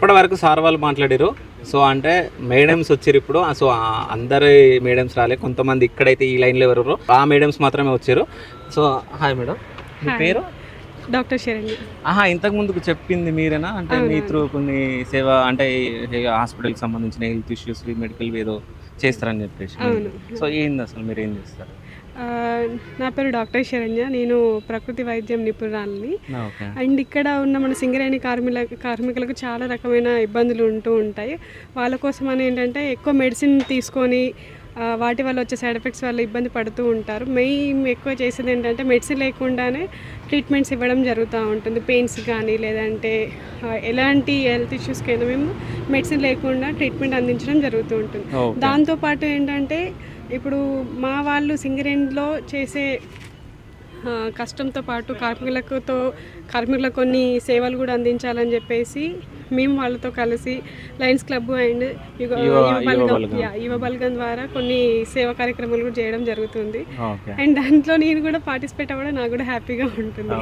ఇప్పటి వరకు సార్ వాళ్ళు మాట్లాడారు. సో అంటే మేడమ్స్ వచ్చారు ఇప్పుడు. సో అందరి మేడమ్స్ రాలే, కొంతమంది ఇక్కడైతే ఈ లైన్లో ఎవరు ఆ మేడమ్స్ మాత్రమే వచ్చారు. సో హాయ్ మేడం, మీ పేరు? డాక్టర్ శరణ్య. ఇంతకు ముందుకు చెప్పింది మీరేనా? అంటే మీ త్రూ కొన్ని సేవ అంటే హాస్పిటల్కి సంబంధించిన హెల్త్ ఇష్యూస్ మెడికల్ ఏదో చేస్తారని చెప్పేసి. సో ఏంది అసలు మీరు ఏం చేస్తారు? నా పేరు డాక్టర్ శరణ్య. నేను ప్రకృతి వైద్యం నిపుణురాలని. అండ్ ఇక్కడ ఉన్న మన సింగరేణి కార్మికులకు చాలా రకమైన ఇబ్బందులు ఉంటూ ఉంటాయి. వాళ్ళ కోసం అని ఏంటంటే ఎక్కువ మెడిసిన్ తీసుకొని వాటి వల్ల వచ్చే సైడ్ ఎఫెక్ట్స్ వల్ల ఇబ్బంది పడుతూ ఉంటారు. మెయిన్ ఎక్కువ చేసేది ఏంటంటే మెడిసిన్ లేకుండానే ట్రీట్మెంట్స్ ఇవ్వడం జరుగుతూ ఉంటుంది. పెయిన్స్ కానీ లేదంటే ఎలాంటి హెల్త్ ఇష్యూస్కైనా మేము మెడిసిన్ లేకుండా ట్రీట్మెంట్ అందించడం జరుగుతూ ఉంటుంది. దాంతోపాటు ఏంటంటే ఇప్పుడు మా వాళ్ళు సింగరేణిలో చేసే కష్టంతో పాటు కార్మికులకు కొన్ని సేవలు కూడా అందించాలని చెప్పేసి మేము వాళ్ళతో కలిసి లయన్స్ క్లబ్ అండ్ యువ బల్గం ద్వారా కొన్ని సేవా కార్యక్రమాలు కూడా చేయడం జరుగుతుంది. అండ్ దాంట్లో నేను కూడా పార్టిసిపేట్ అవ్వడం నాకు కూడా హ్యాపీగా ఉంటుంది.